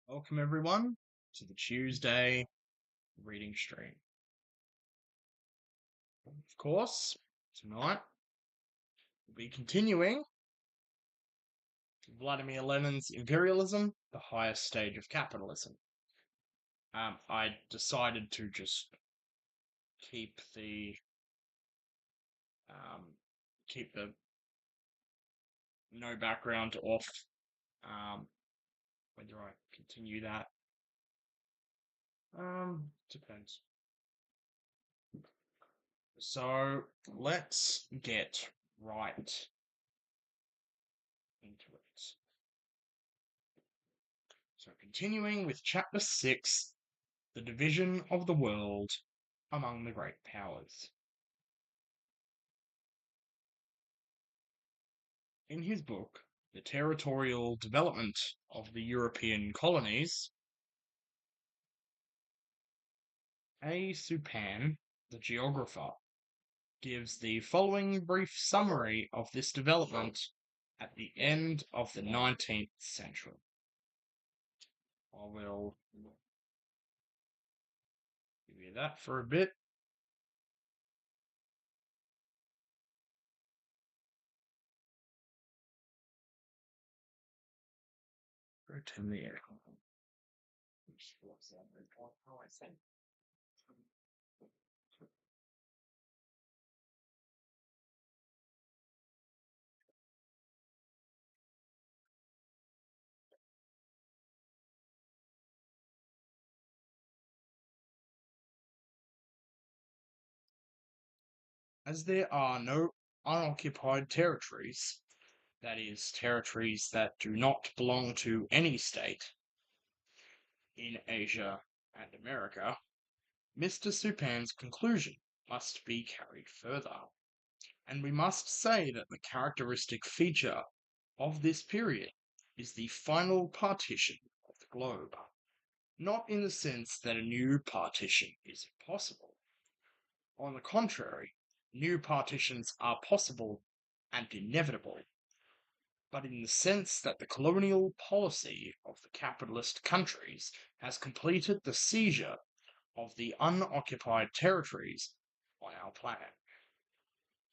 Welcome everyone to the Tuesday reading stream. Of course, tonight we'll be continuing Vladimir Lenin's Imperialism, the highest stage of capitalism. I decided to just keep the um, keep the no background off. Whether I continue that depends. So let's get right into it. So continuing with chapter 6, the division of the world among the great powers. In his book, The Territorial Development of the European Colonies, A. Supan, the geographer, gives the following brief summary of this development at the end of the 19th century. I will give you that for a bit. Go to the As there are no unoccupied territories, that is, territories that do not belong to any state, in Asia and America, Mr. Supan's conclusion must be carried further. And we must say that the characteristic feature of this period is the final partition of the globe, not in the sense that a new partition is impossible. On the contrary, new partitions are possible and inevitable, but in the sense that the colonial policy of the capitalist countries has completed the seizure of the unoccupied territories on our planet.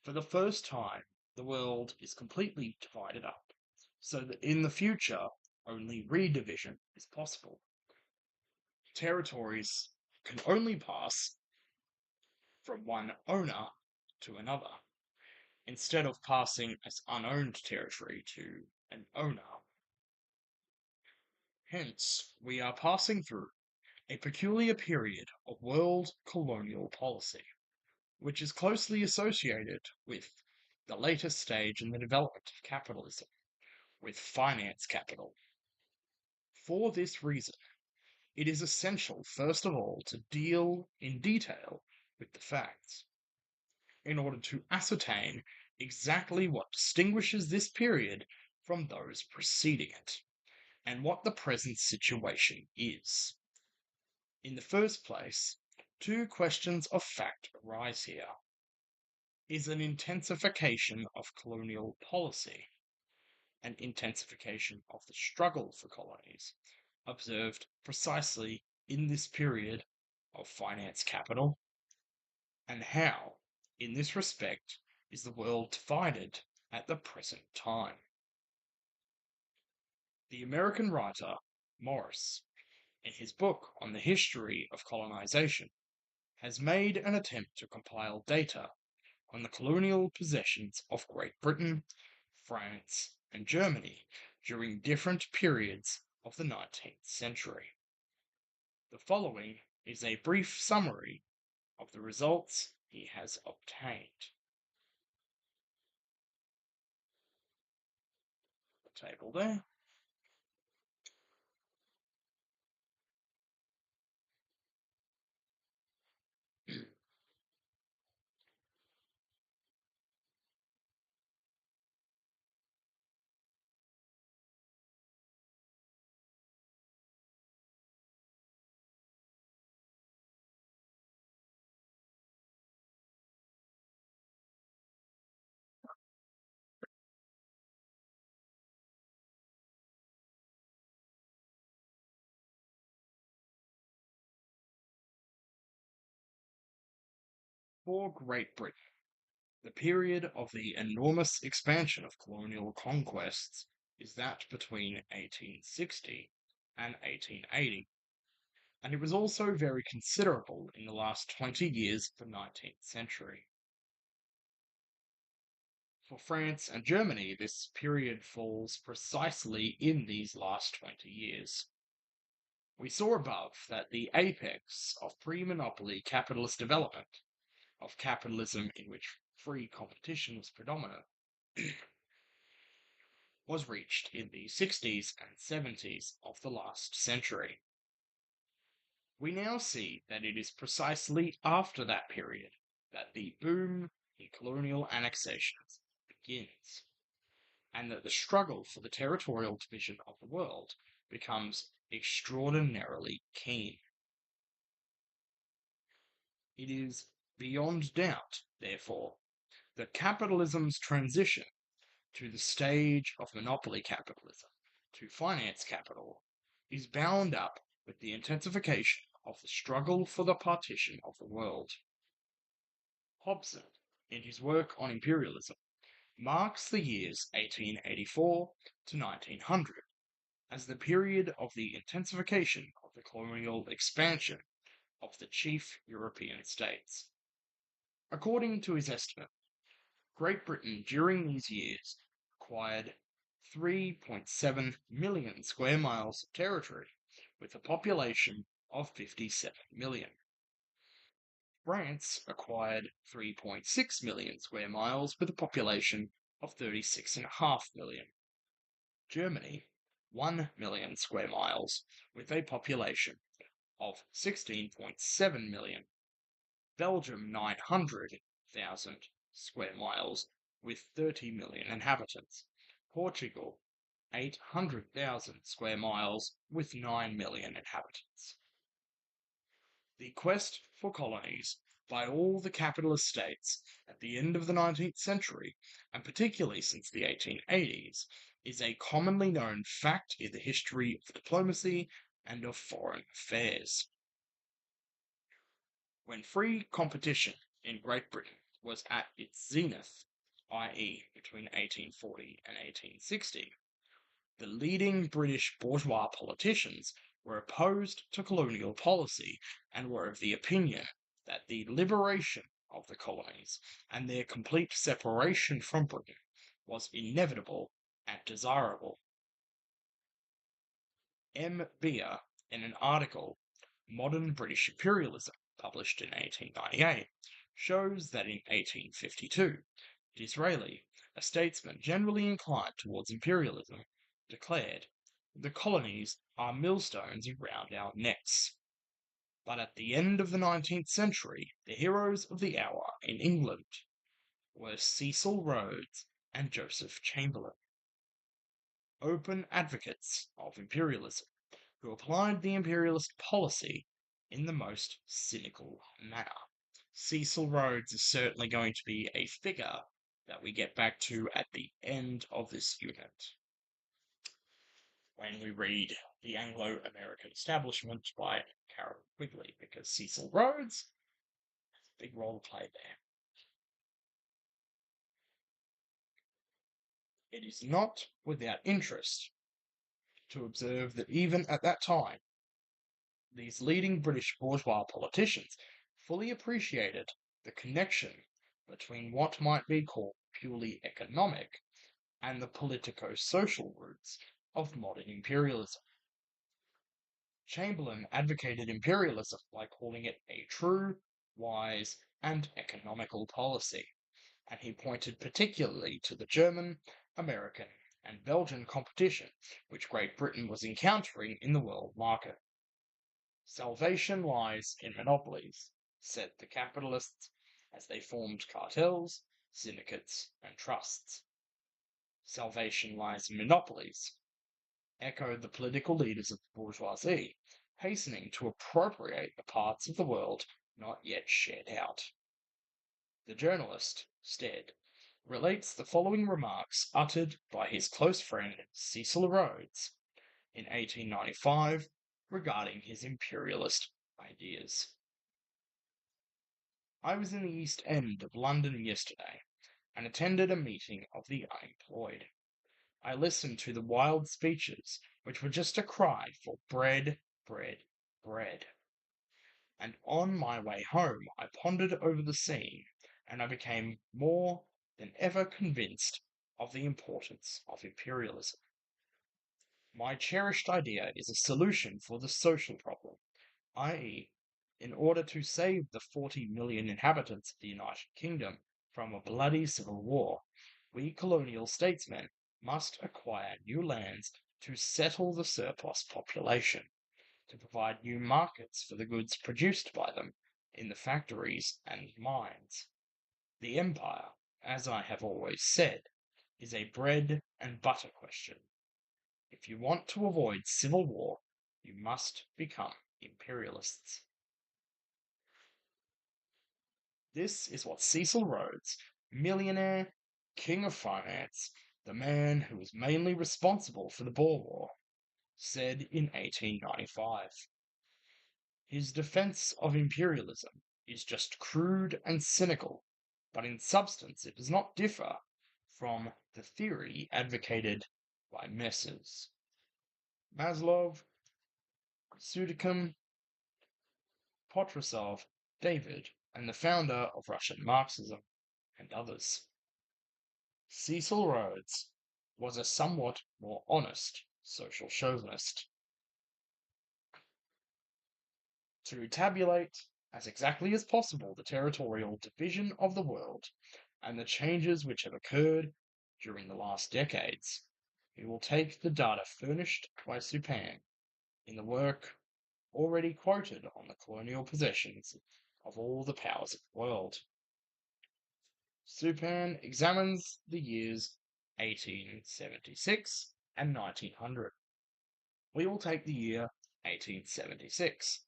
For the first time, the world is completely divided up, so that in the future only redivision is possible. Territories can only pass from one owner to another, instead of passing as unowned territory to an owner. Hence, we are passing through a peculiar period of world colonial policy, which is closely associated with the latest stage in the development of capitalism, with finance capital. For this reason, it is essential, first of all, to deal in detail with the facts, in order to ascertain exactly what distinguishes this period from those preceding it, and what the present situation is. In the first place, two questions of fact arise here. Is an intensification of colonial policy, an intensification of the struggle for colonies, observed precisely in this period of finance capital? And how, in this respect, is the world divided at the present time? The American writer Morris, in his book on the history of colonization, has made an attempt to compile data on the colonial possessions of Great Britain, France, and Germany during different periods of the 19th century. The following is a brief summary of the results he has obtained. The table there. For Great Britain, the period of the enormous expansion of colonial conquests is that between 1860 and 1880, and it was also very considerable in the last 20 years of the 19th century. For France and Germany, this period falls precisely in these last 20 years. We saw above that the apex of pre-monopoly capitalist development, of capitalism in which free competition was predominant, was reached in the 60s and 70s of the last century. We now see that it is precisely after that period that the boom in colonial annexations begins, and that the struggle for the territorial division of the world becomes extraordinarily keen. It is beyond doubt, therefore, that capitalism's transition to the stage of monopoly capitalism, to finance capital, is bound up with the intensification of the struggle for the partition of the world. Hobson, in his work on imperialism, marks the years 1884 to 1900 as the period of the intensification of the colonial expansion of the chief European states. According to his estimate, Great Britain during these years acquired 3.7 million square miles of territory with a population of 57 million. France acquired 3.6 million square miles with a population of 36.5 million. Germany, 1 million square miles with a population of 16.7 million. Belgium, 900,000 square miles with 30 million inhabitants. Portugal, 800,000 square miles with 9 million inhabitants. The quest for colonies by all the capitalist states at the end of the 19th century, and particularly since the 1880s, is a commonly known fact in the history of diplomacy and of foreign affairs. When free competition in Great Britain was at its zenith, i.e., between 1840 and 1860, the leading British bourgeois politicians were opposed to colonial policy and were of the opinion that the liberation of the colonies and their complete separation from Britain was inevitable and desirable. M. Beer, in an article, Modern British Imperialism, published in 1898, shows that in 1852, Disraeli, a statesman generally inclined towards imperialism, declared, "The colonies are millstones around our necks." But at the end of the 19th century, the heroes of the hour in England were Cecil Rhodes and Joseph Chamberlain, open advocates of imperialism, who applied the imperialist policy in the most cynical manner. Cecil Rhodes is certainly going to be a figure that we get back to at the end of this unit when we read The Anglo-American Establishment by Carol Quigley, because Cecil Rhodes has a big role to play there. It is not without interest to observe that even at that time, these leading British bourgeois politicians fully appreciated the connection between what might be called purely economic and the politico-social roots of modern imperialism. Chamberlain advocated imperialism by calling it a true, wise, and economical policy, and he pointed particularly to the German, American, and Belgian competition which Great Britain was encountering in the world market. Salvation lies in monopolies, said the capitalists, as they formed cartels, syndicates, and trusts. Salvation lies in monopolies, echoed the political leaders of the bourgeoisie, hastening to appropriate the parts of the world not yet shared out. The journalist, Stead, relates the following remarks uttered by his close friend Cecil Rhodes in 1895 regarding his imperialist ideas. I was in the East End of London yesterday and attended a meeting of the unemployed. I listened to the wild speeches, which were just a cry for bread, bread, bread. And on my way home, I pondered over the scene, and I became more than ever convinced of the importance of imperialism. My cherished idea is a solution for the social problem, i.e., in order to save the 40 million inhabitants of the United Kingdom from a bloody civil war, we colonial statesmen must acquire new lands to settle the surplus population, to provide new markets for the goods produced by them in the factories and mines. The empire, as I have always said, is a bread and butter question. If you want to avoid civil war, you must become imperialists. This is what Cecil Rhodes, millionaire, king of finance, the man who was mainly responsible for the Boer War, said in 1895. His defense of imperialism is just crude and cynical, but in substance it does not differ from the theory advocated by Messrs. Maslow, Sudicum, Potrasov, David, and the founder of Russian Marxism, and others. Cecil Rhodes was a somewhat more honest social chauvinist. To tabulate as exactly as possible the territorial division of the world and the changes which have occurred during the last decades, we will take the data furnished by Supin in the work already quoted on the colonial possessions of all the powers of the world. Supin examines the years 1876 and 1900. We will take the year 1876,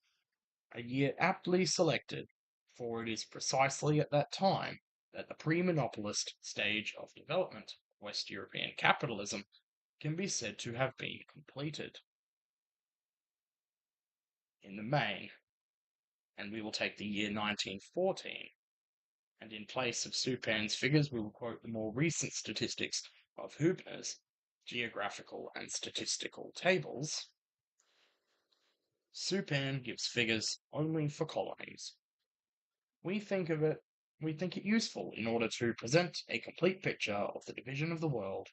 a year aptly selected, for it is precisely at that time that the pre-monopolist stage of development of West European capitalism can be said to have been completed. In the main, and we will take the year 1914, and in place of Supin's figures we will quote the more recent statistics of Hubner's geographical and statistical tables. Supin gives figures only for colonies. We think it useful in order to present a complete picture of the division of the world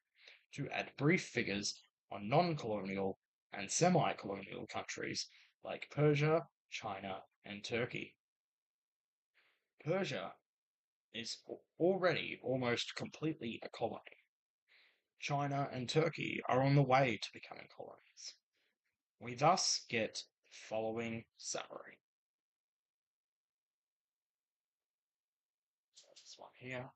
to add brief figures on non-colonial and semi-colonial countries like Persia, China, and Turkey. Persia is already almost completely a colony. China and Turkey are on the way to becoming colonies. We thus get the following summary. So this one here.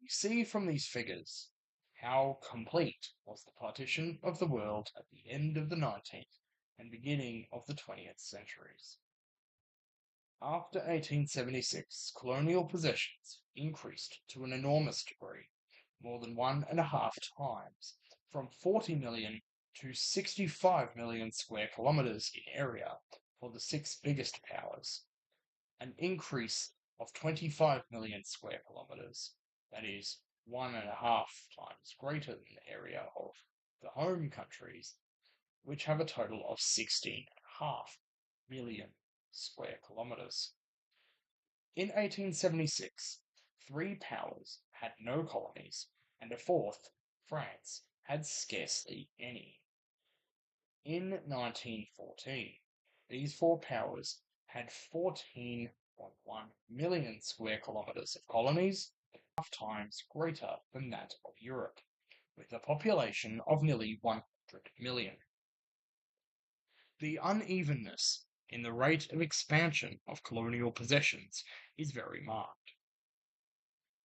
You see from these figures how complete was the partition of the world at the end of the 19th and beginning of the 20th centuries. After 1876, colonial possessions increased to an enormous degree, more than 1.5 times, from 40 million to 65 million square kilometers in area for the six biggest powers, an increase of 25 million square kilometers, that is 1.5 times greater than the area of the home countries, which have a total of 16.5. million square kilometers. In 1876, three powers had no colonies, and a fourth, France, had scarcely any. In 1914, these four powers had 14.1 million square kilometers of colonies, 5 times greater than that of Europe, with a population of nearly 100 million. The unevenness in the rate of expansion of colonial possessions is very marked.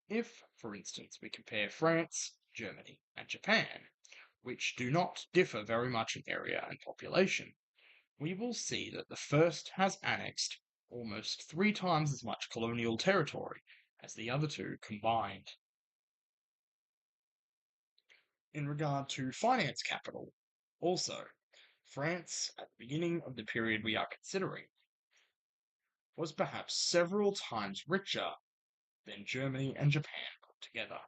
If, for instance, we compare France, Germany, and Japan, which do not differ very much in area and population, we will see that the first has annexed almost 3 times as much colonial territory as the other two combined. In regard to finance capital, also, France, at the beginning of the period we are considering, was perhaps several times richer than Germany and Japan put together.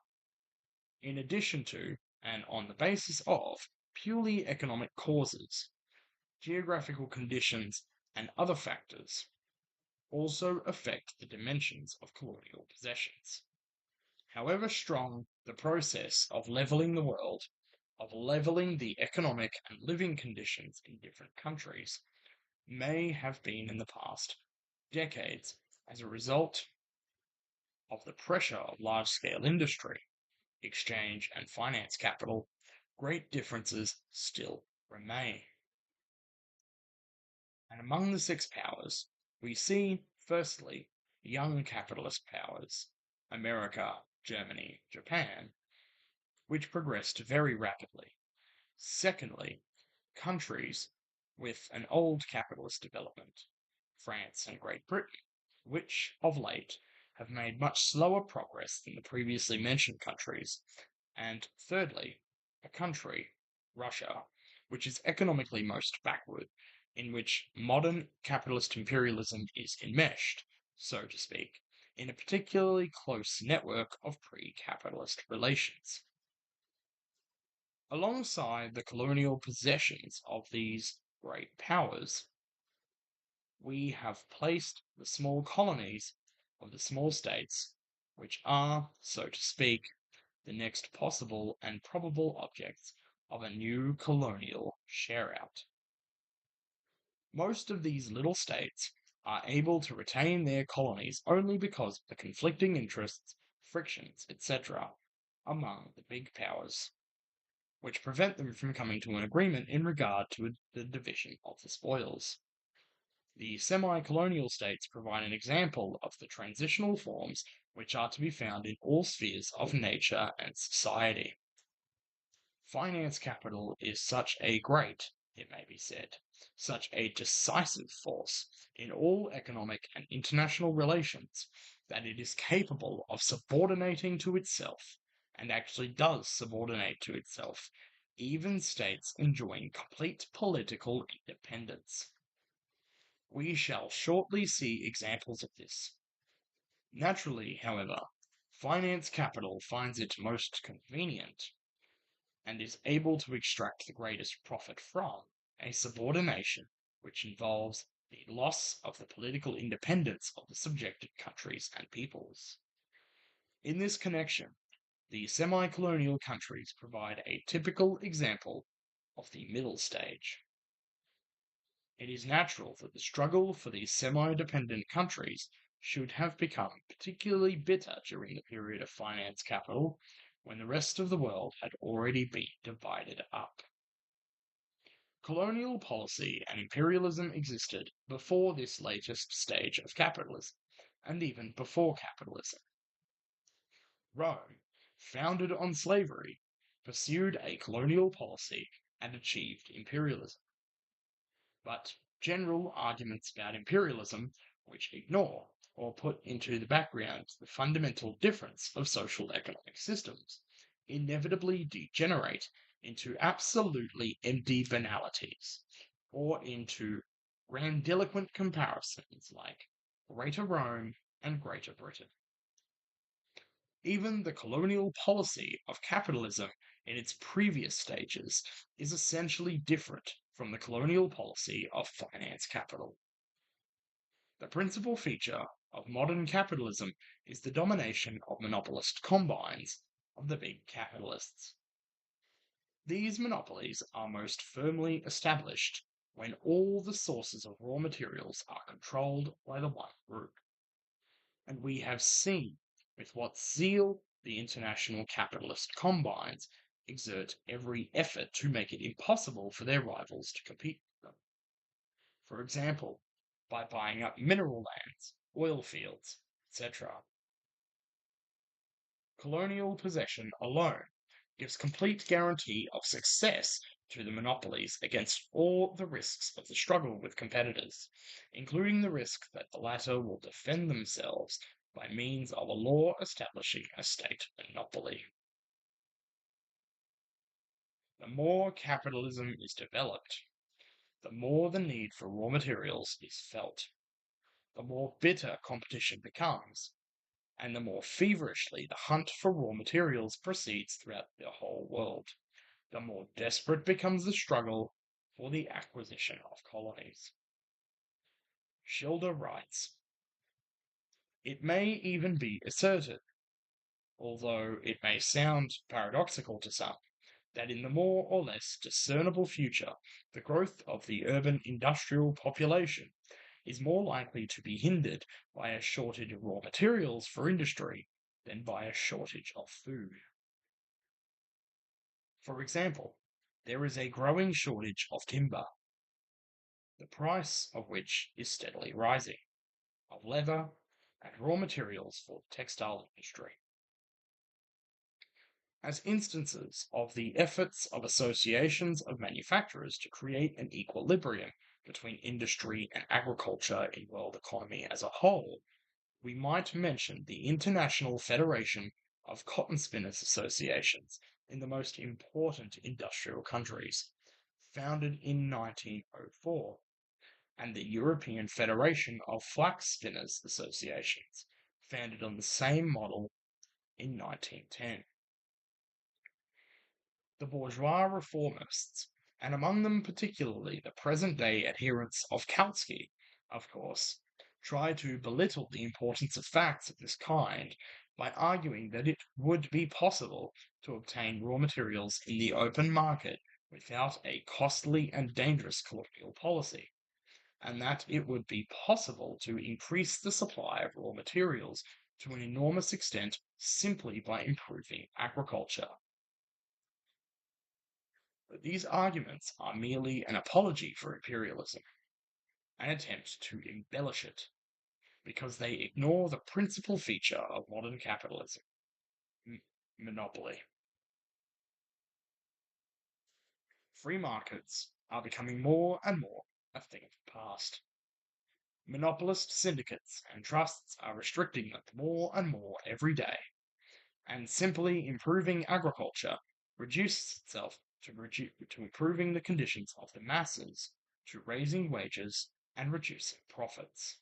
In addition to, and on the basis of, purely economic causes, geographical conditions, and other factors also affect the dimensions of colonial possessions. However strong the process of leveling the world, of leveling the economic and living conditions in different countries, may have been in the past decades as a result of the pressure of large scale industry, exchange, and finance capital, great differences still remain. And among the six powers, we see, firstly, young capitalist powers, America, Germany, Japan, which progressed very rapidly. Secondly, countries with an old capitalist development, France and Great Britain, which, of late, have made much slower progress than the previously mentioned countries. And thirdly, a country, Russia, which is economically most backward, in which modern capitalist imperialism is enmeshed, so to speak, in a particularly close network of pre-capitalist relations. Alongside the colonial possessions of these great powers, we have placed the small colonies of the small states, which are, so to speak, the next possible and probable objects of a new colonial share-out. Most of these little states are able to retain their colonies only because of the conflicting interests, frictions, etc., among the big powers, which prevent them from coming to an agreement in regard to the division of the spoils. The semi-colonial states provide an example of the transitional forms which are to be found in all spheres of nature and society. Finance capital is such a great, it may be said, such a decisive force in all economic and international relations that it is capable of subordinating to itself, and actually does subordinate to itself, even states enjoying complete political independence. We shall shortly see examples of this. Naturally, however, finance capital finds it most convenient, and is able to extract the greatest profit from, a subordination which involves the loss of the political independence of the subjected countries and peoples. In this connection, the semi-colonial countries provide a typical example of the middle stage. It is natural that the struggle for these semi-dependent countries should have become particularly bitter during the period of finance capital, when the rest of the world had already been divided up. Colonial policy and imperialism existed before this latest stage of capitalism, and even before capitalism. Rome, founded on slavery, pursued a colonial policy and achieved imperialism. But general arguments about imperialism, which ignore or put into the background the fundamental difference of social economic systems, inevitably degenerate into absolutely empty banalities, or into grandiloquent comparisons like Greater Rome and Greater Britain. Even the colonial policy of capitalism in its previous stages is essentially different from the colonial policy of finance capital. The principal feature of modern capitalism is the domination of monopolist combines of the big capitalists. These monopolies are most firmly established when all the sources of raw materials are controlled by the one group. And we have seen with what zeal the international capitalist combines exert every effort to make it impossible for their rivals to compete with them. For example, by buying up mineral lands, oil fields, etc. Colonial possession alone gives complete guarantee of success to the monopolies against all the risks of the struggle with competitors, including the risk that the latter will defend themselves by means of a law establishing a state monopoly. The more capitalism is developed, the more the need for raw materials is felt, the more bitter competition becomes, and the more feverishly the hunt for raw materials proceeds throughout the whole world, the more desperate becomes the struggle for the acquisition of colonies. Schilder writes, "It may even be asserted, although it may sound paradoxical to some, that in the more or less discernible future, the growth of the urban industrial population is more likely to be hindered by a shortage of raw materials for industry than by a shortage of food. For example, there is a growing shortage of timber, the price of which is steadily rising, of leather, and raw materials for the textile industry. As instances of the efforts of associations of manufacturers to create an equilibrium between industry and agriculture in world economy as a whole, we might mention the International Federation of Cotton Spinners Associations in the most important industrial countries, founded in 1904, and the European Federation of Flax Spinners Associations, founded on the same model in 1910. The bourgeois reformists, and among them particularly the present-day adherents of Kautsky, of course, try to belittle the importance of facts of this kind by arguing that it would be possible to obtain raw materials in the open market without a costly and dangerous colonial policy, and that it would be possible to increase the supply of raw materials to an enormous extent simply by improving agriculture. But these arguments are merely an apology for imperialism, an attempt to embellish it, because they ignore the principal feature of modern capitalism, monopoly. Free markets are becoming more and more a thing of the past. Monopolist syndicates and trusts are restricting them more and more every day, and simply improving agriculture reduces itself to improving the conditions of the masses, to raising wages and reducing profits.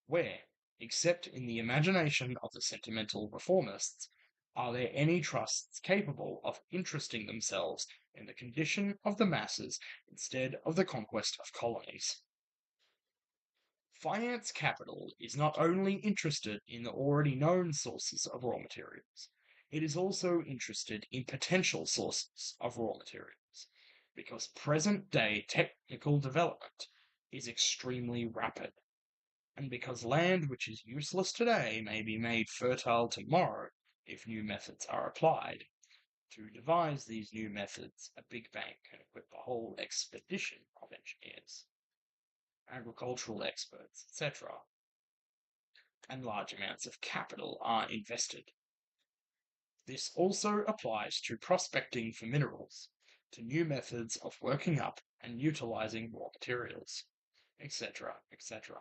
Where, except in the imagination of the sentimental reformists, are there any trusts capable of interesting themselves in the condition of the masses instead of the conquest of colonies? Finance capital is not only interested in the already known sources of raw materials, it is also interested in potential sources of raw materials, because present day technical development is extremely rapid, and because land which is useless today may be made fertile tomorrow if new methods are applied. To devise these new methods, a big bank can equip a whole expedition of engineers, agricultural experts, etc., and large amounts of capital are invested. This also applies to prospecting for minerals, to new methods of working up and utilizing raw materials, etc., etc.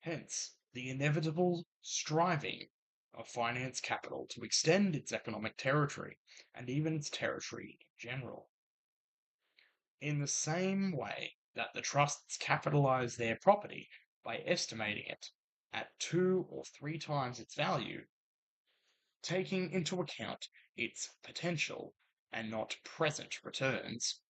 Hence, the inevitable striving of finance capital to extend its economic territory and even its territory in general. In the same way that the trusts capitalize their property by estimating it at 2 or 3 times its value, taking into account its potential and not present returns,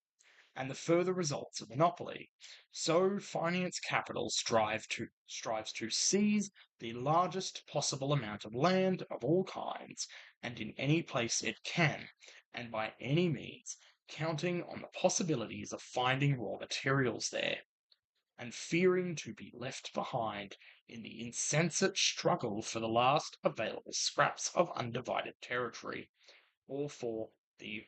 and the further results of monopoly. So finance capital strives to seize the largest possible amount of land of all kinds, and in any place it can, and by any means, counting on the possibilities of finding raw materials there, and fearing to be left behind in the insensate struggle for the last available scraps of undivided territory, or for the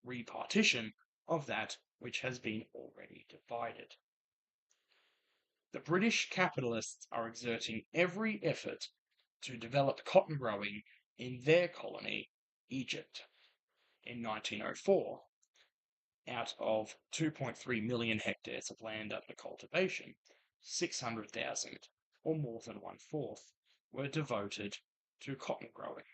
repartition of that which has been already divided. The British capitalists are exerting every effort to develop cotton growing in their colony, Egypt. In 1904, out of 2.3 million hectares of land under cultivation, 600,000, or more than one fourth, were devoted to cotton growing.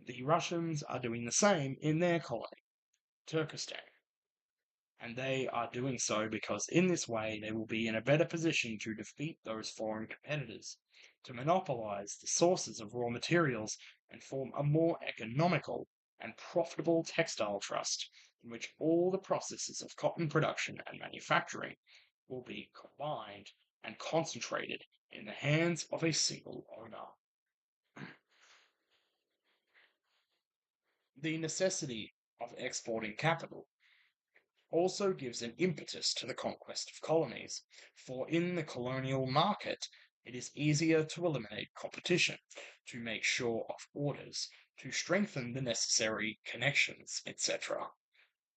The Russians are doing the same in their colony, Turkestan, and they are doing so because in this way they will be in a better position to defeat those foreign competitors, to monopolize the sources of raw materials and form a more economical and profitable textile trust in which all the processes of cotton production and manufacturing will be combined and concentrated in the hands of a single owner. The necessity of exporting capital also gives an impetus to the conquest of colonies, for in the colonial market it is easier to eliminate competition, to make sure of orders, to strengthen the necessary connections, etc.,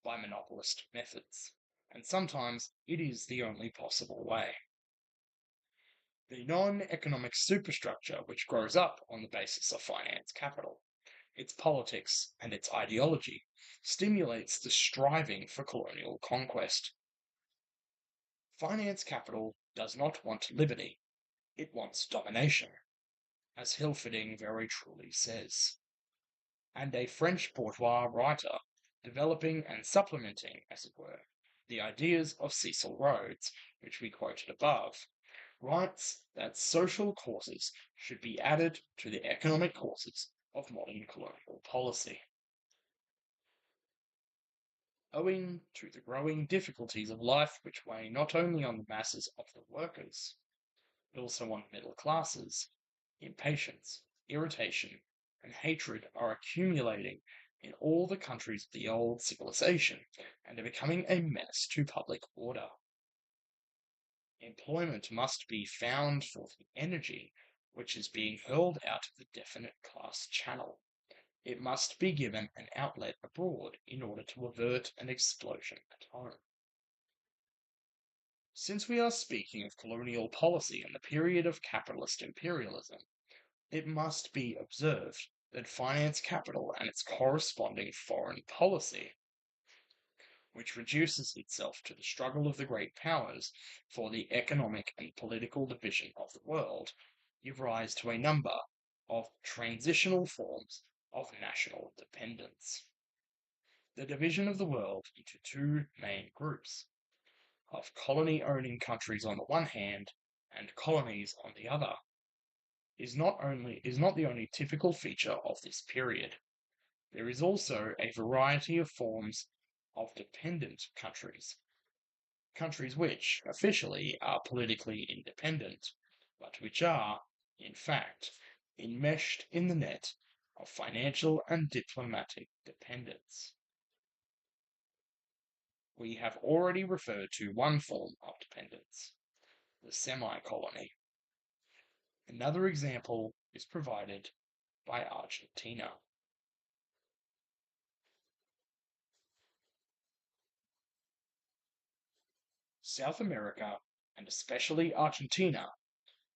by monopolist methods, and sometimes it is the only possible way. The non-economic superstructure which grows up on the basis of finance capital, its politics, and its ideology, stimulates the striving for colonial conquest. Finance capital does not want liberty, it wants domination, as Hilferding very truly says. And a French bourgeois writer, developing and supplementing, as it were, the ideas of Cecil Rhodes, which we quoted above, writes that social causes should be added to the economic causes of modern colonial policy. Owing to the growing difficulties of life which weigh not only on the masses of the workers, but also on the middle classes, impatience, irritation, and hatred are accumulating in all the countries of the old civilization and are becoming a menace to public order. Employment must be found for the energy which is being hurled out of the definite class channel. It must be given an outlet abroad in order to avert an explosion at home. Since we are speaking of colonial policy in the period of capitalist imperialism, it must be observed that finance capital and its corresponding foreign policy, which reduces itself to the struggle of the great powers for the economic and political division of the world, give rise to a number of transitional forms of national dependence. The division of the world into two main groups, of colony-owning countries on the one hand and colonies on the other, is not the only typical feature of this period. There is also a variety of forms of dependent countries, countries which, officially, are politically independent, but which are, in fact, enmeshed in the net of financial and diplomatic dependence. We have already referred to one form of dependence, the semi-colony. Another example is provided by Argentina. South America, and especially Argentina,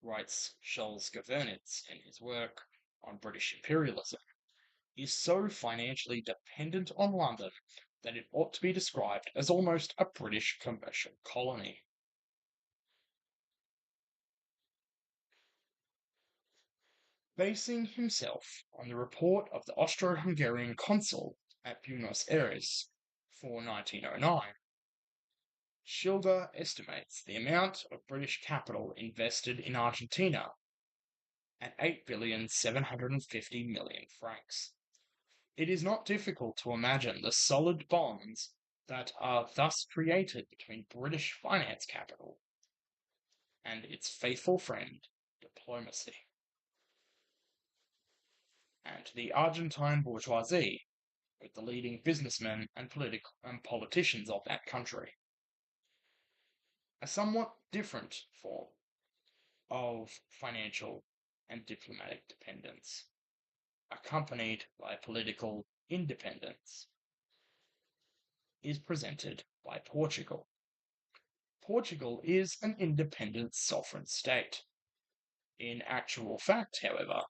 writes Charles Gavernitz in his work on British imperialism, is so financially dependent on London that it ought to be described as almost a British commercial colony. Basing himself on the report of the Austro-Hungarian consul at Buenos Aires for 1909, Schilder estimates the amount of British capital invested in Argentina at 8,750,000,000 francs. It is not difficult to imagine the solid bonds that are thus created between British finance capital and its faithful friend, diplomacy, and the Argentine bourgeoisie, with the leading businessmen and politicians of that country. A somewhat different form of financial and diplomatic dependence, accompanied by political independence, is presented by Portugal. Portugal is an independent sovereign state. In actual fact, however,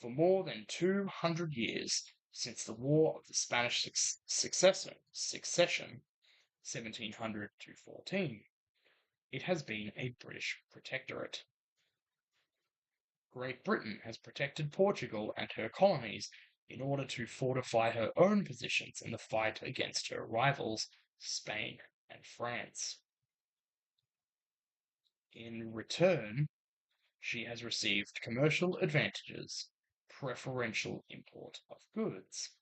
for more than 200 years since the War of the Spanish Succession, 1700 to 14, it has been a British protectorate. Great Britain has protected Portugal and her colonies in order to fortify her own positions in the fight against her rivals, Spain and France. In return, she has received commercial advantages, preferential import of goods,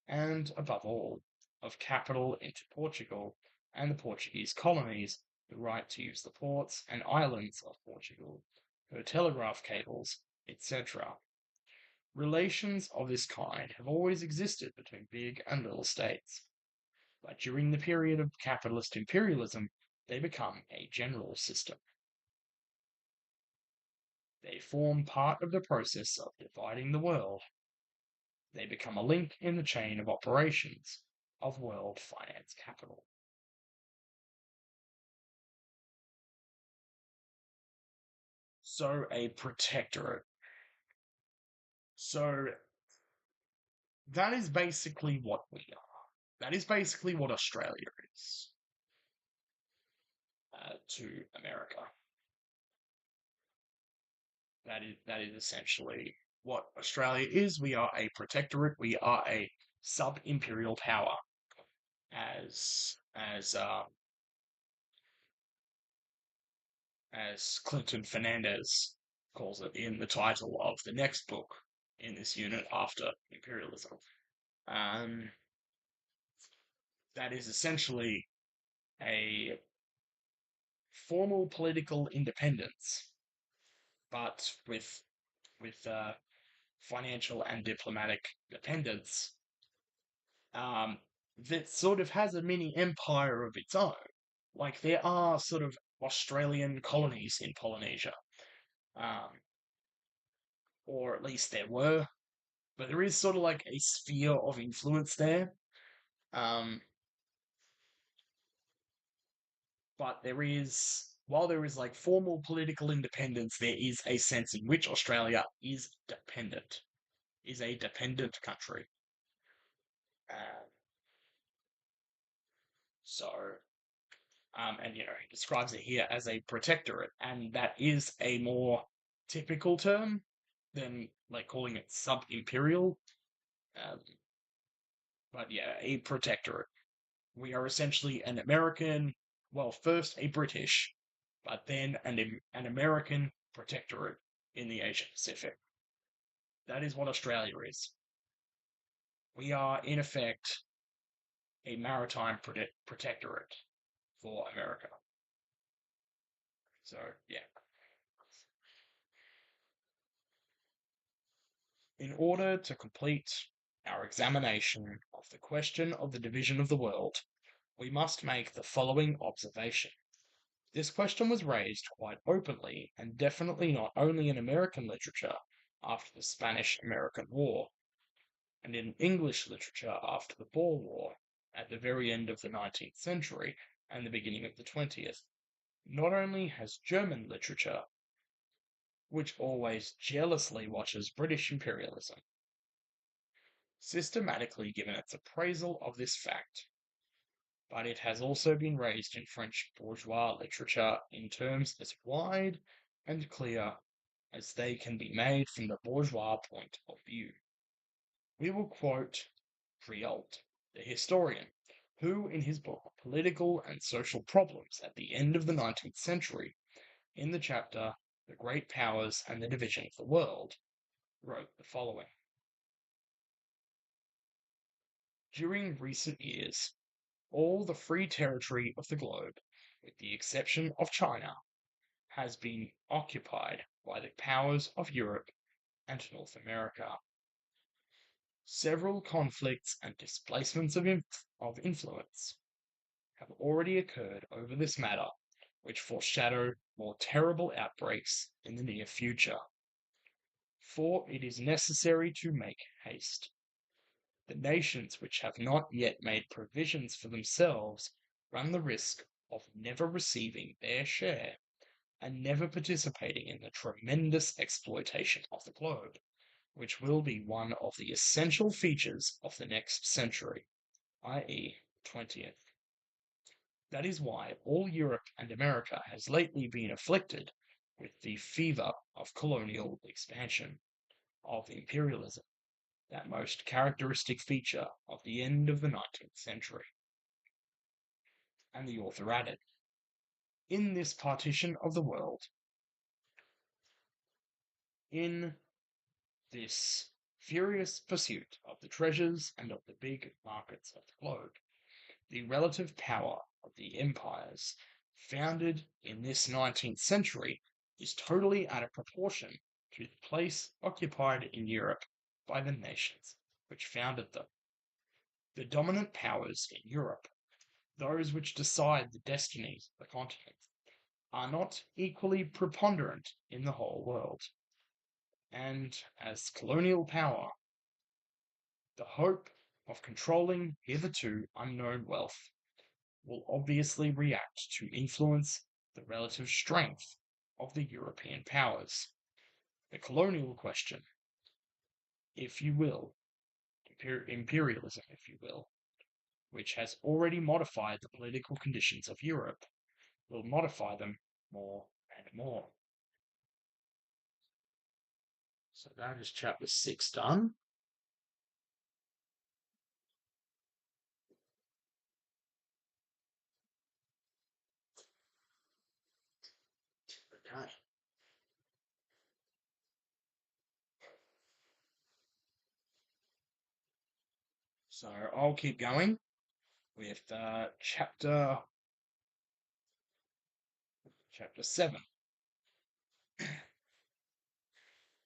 and, above all, of capital into Portugal and the Portuguese colonies, the right to use the ports and islands of Portugal, her telegraph cables, etc. Relations of this kind have always existed between big and little states, but during the period of capitalist imperialism, they become a general system. They form part of the process of dividing the world. They become a link in the chain of operations of world finance capital. So, a protectorate. So, that is basically what we are. That is basically what Australia is to America. That is essentially what Australia is. We are a protectorate. We are a sub-imperial power, as Clinton Fernandez calls it in the title of the next book in this unit after imperialism. That is essentially a formal political independence, but with financial and diplomatic dependence, that sort of has a mini empire of its own. Like there are sort of Australian colonies in Polynesia, um, or at least there were, but there is sort of like a sphere of influence there. Um, but while there is like formal political independence, there is a sense in which Australia is dependent, is a dependent country. Uh, so, and he describes it here as a protectorate, and that is a more typical term than like calling it sub-imperial. Um, but yeah, a protectorate. We are essentially an American, well, first a British, but then an American protectorate in the Asia Pacific. That is what Australia is. We are, in effect, a maritime protectorate for America. So, yeah. In order to complete our examination of the question of the division of the world, we must make the following observation. This question was raised quite openly and definitely not only in American literature after the Spanish-American War, and in English literature after the Boer War at the very end of the 19th century and the beginning of the 20th. Not only has German literature, which always jealously watches British imperialism, systematically given its appraisal of this fact, but it has also been raised in French bourgeois literature in terms as wide and clear as they can be made from the bourgeois point of view. We will quote Friault, the historian, who, in his book Political and Social Problems at the End of the 19th Century, in the chapter The Great Powers and the Division of the World, wrote the following. During recent years, all the free territory of the globe, with the exception of China, has been occupied by the powers of Europe and North America. Several conflicts and displacements of influence have already occurred over this matter, which foreshadow more terrible outbreaks in the near future. For it is necessary to make haste. The nations which have not yet made provisions for themselves run the risk of never receiving their share and never participating in the tremendous exploitation of the globe, which will be one of the essential features of the next century, i.e., 20th. That is why all Europe and America has lately been afflicted with the fever of colonial expansion, of imperialism, that most characteristic feature of the end of the 19th century. And the author added, in this partition of the world, in this furious pursuit of the treasures and of the big markets of the globe, the relative power of the empires founded in this 19th century is totally out of proportion to the place occupied in Europe by the nations which founded them. The dominant powers in Europe, those which decide the destinies of the continent, are not equally preponderant in the whole world. And as colonial power, the hope of controlling hitherto unknown wealth will obviously react to influence the relative strength of the European powers. The colonial question, if you will, imperialism, if you will, which has already modified the political conditions of Europe, will modify them more and more. So that is chapter 6 done. Okay. So I'll keep going with chapter 7.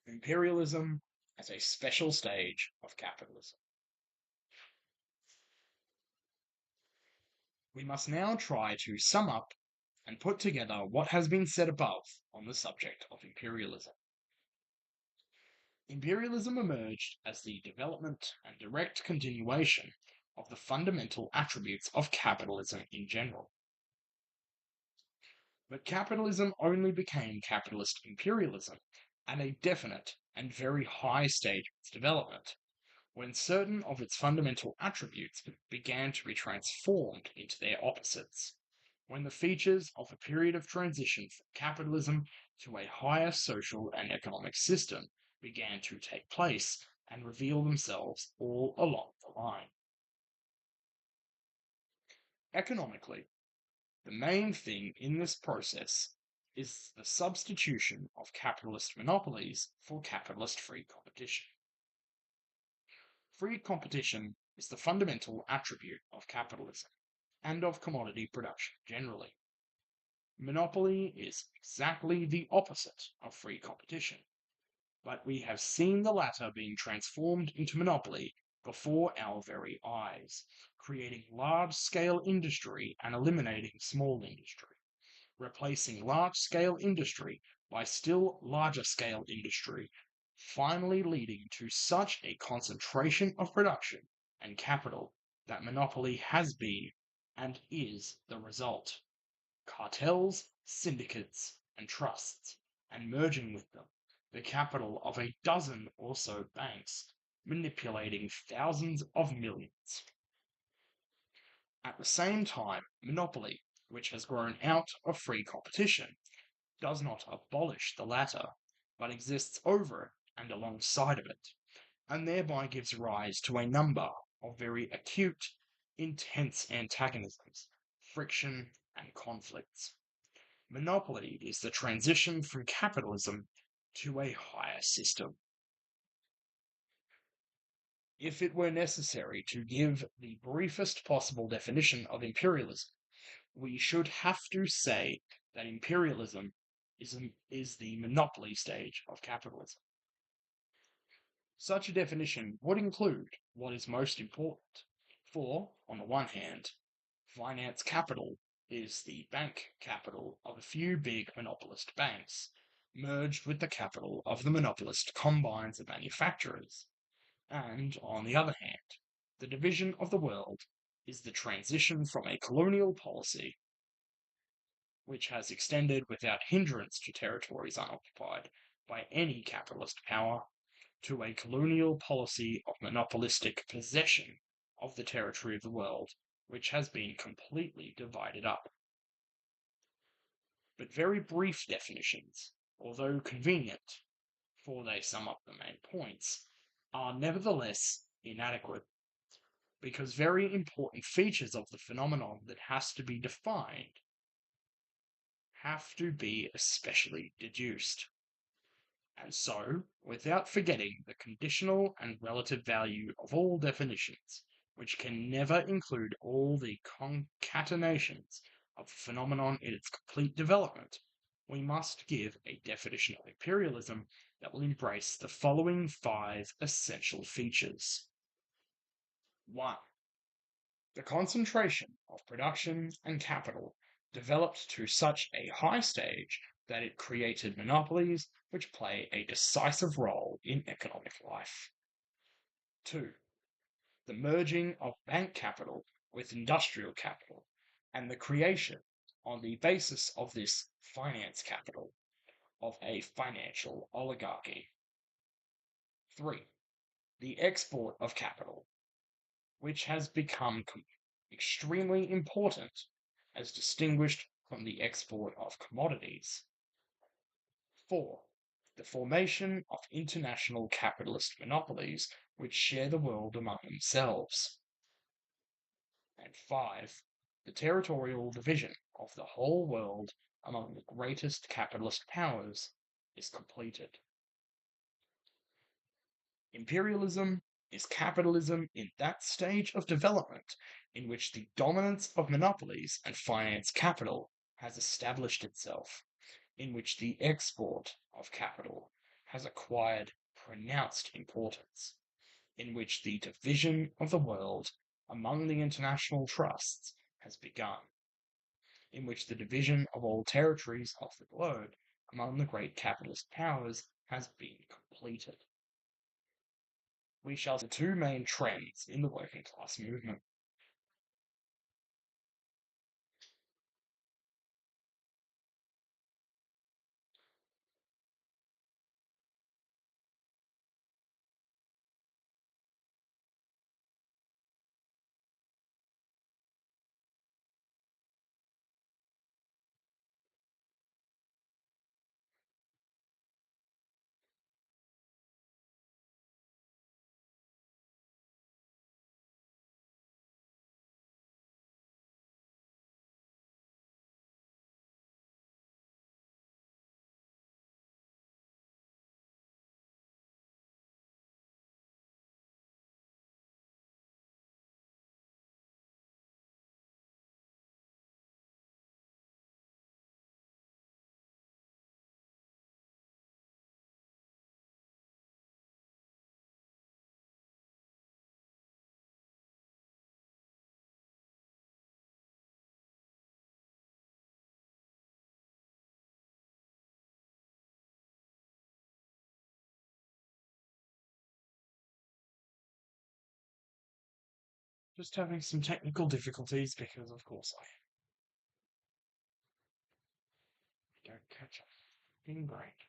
Imperialism as a special stage of capitalism. We must now try to sum up and put together what has been said above on the subject of imperialism. Imperialism emerged as the development and direct continuation of the fundamental attributes of capitalism in general. But capitalism only became capitalist imperialism at a definite and very high stage of its development, when certain of its fundamental attributes began to be transformed into their opposites, when the features of a period of transition from capitalism to a higher social and economic system began to take place and reveal themselves all along the line. Economically, the main thing in this process is the substitution of capitalist monopolies for capitalist free competition. Free competition is the fundamental attribute of capitalism and of commodity production generally. Monopoly is exactly the opposite of free competition, but we have seen the latter being transformed into monopoly before our very eyes, creating large-scale industry and eliminating small industry, replacing large-scale industry by still larger-scale industry, finally leading to such a concentration of production and capital that monopoly has been and is the result. Cartels, syndicates, and trusts, and merging with them the capital of a dozen or so banks, manipulating thousands of millions. At the same time, monopoly, which has grown out of free competition, does not abolish the latter, but exists over and alongside of it, and thereby gives rise to a number of very acute, intense antagonisms, friction, and conflicts. Monopoly is the transition from capitalism to a higher system. If it were necessary to give the briefest possible definition of imperialism, we should have to say that imperialism is the monopoly stage of capitalism. Such a definition would include what is most important. For, on the one hand, finance capital is the bank capital of a few big monopolist banks, merged with the capital of the monopolist combines of manufacturers. And, on the other hand, the division of the world is the transition from a colonial policy, which has extended without hindrance to territories unoccupied by any capitalist power, to a colonial policy of monopolistic possession of the territory of the world, which has been completely divided up. But very brief definitions, although convenient, for they sum up the main points, are nevertheless inadequate, because very important features of the phenomenon that has to be defined have to be especially deduced. And so, without forgetting the conditional and relative value of all definitions, which can never include all the concatenations of the phenomenon in its complete development, we must give a definition of imperialism that will embrace the following 5 essential features. 1. The concentration of production and capital developed to such a high stage that it created monopolies which play a decisive role in economic life. 2. The merging of bank capital with industrial capital, and the creation, on the basis of this finance capital, of a financial oligarchy. 3. The export of capital, which has become extremely important as distinguished from the export of commodities. 4. The formation of international capitalist monopolies which share the world among themselves. And 5. The territorial division of the whole world among the greatest capitalist powers is completed. Imperialism is capitalism in that stage of development in which the dominance of monopolies and finance capital has established itself, in which the export of capital has acquired pronounced importance, in which the division of the world among the international trusts has begun, in which the division of all territories of the globe among the great capitalist powers has been completed. We shall see the 2 main trends in the working class movement. Just having some technical difficulties because, of course, I don't catch a fucking break.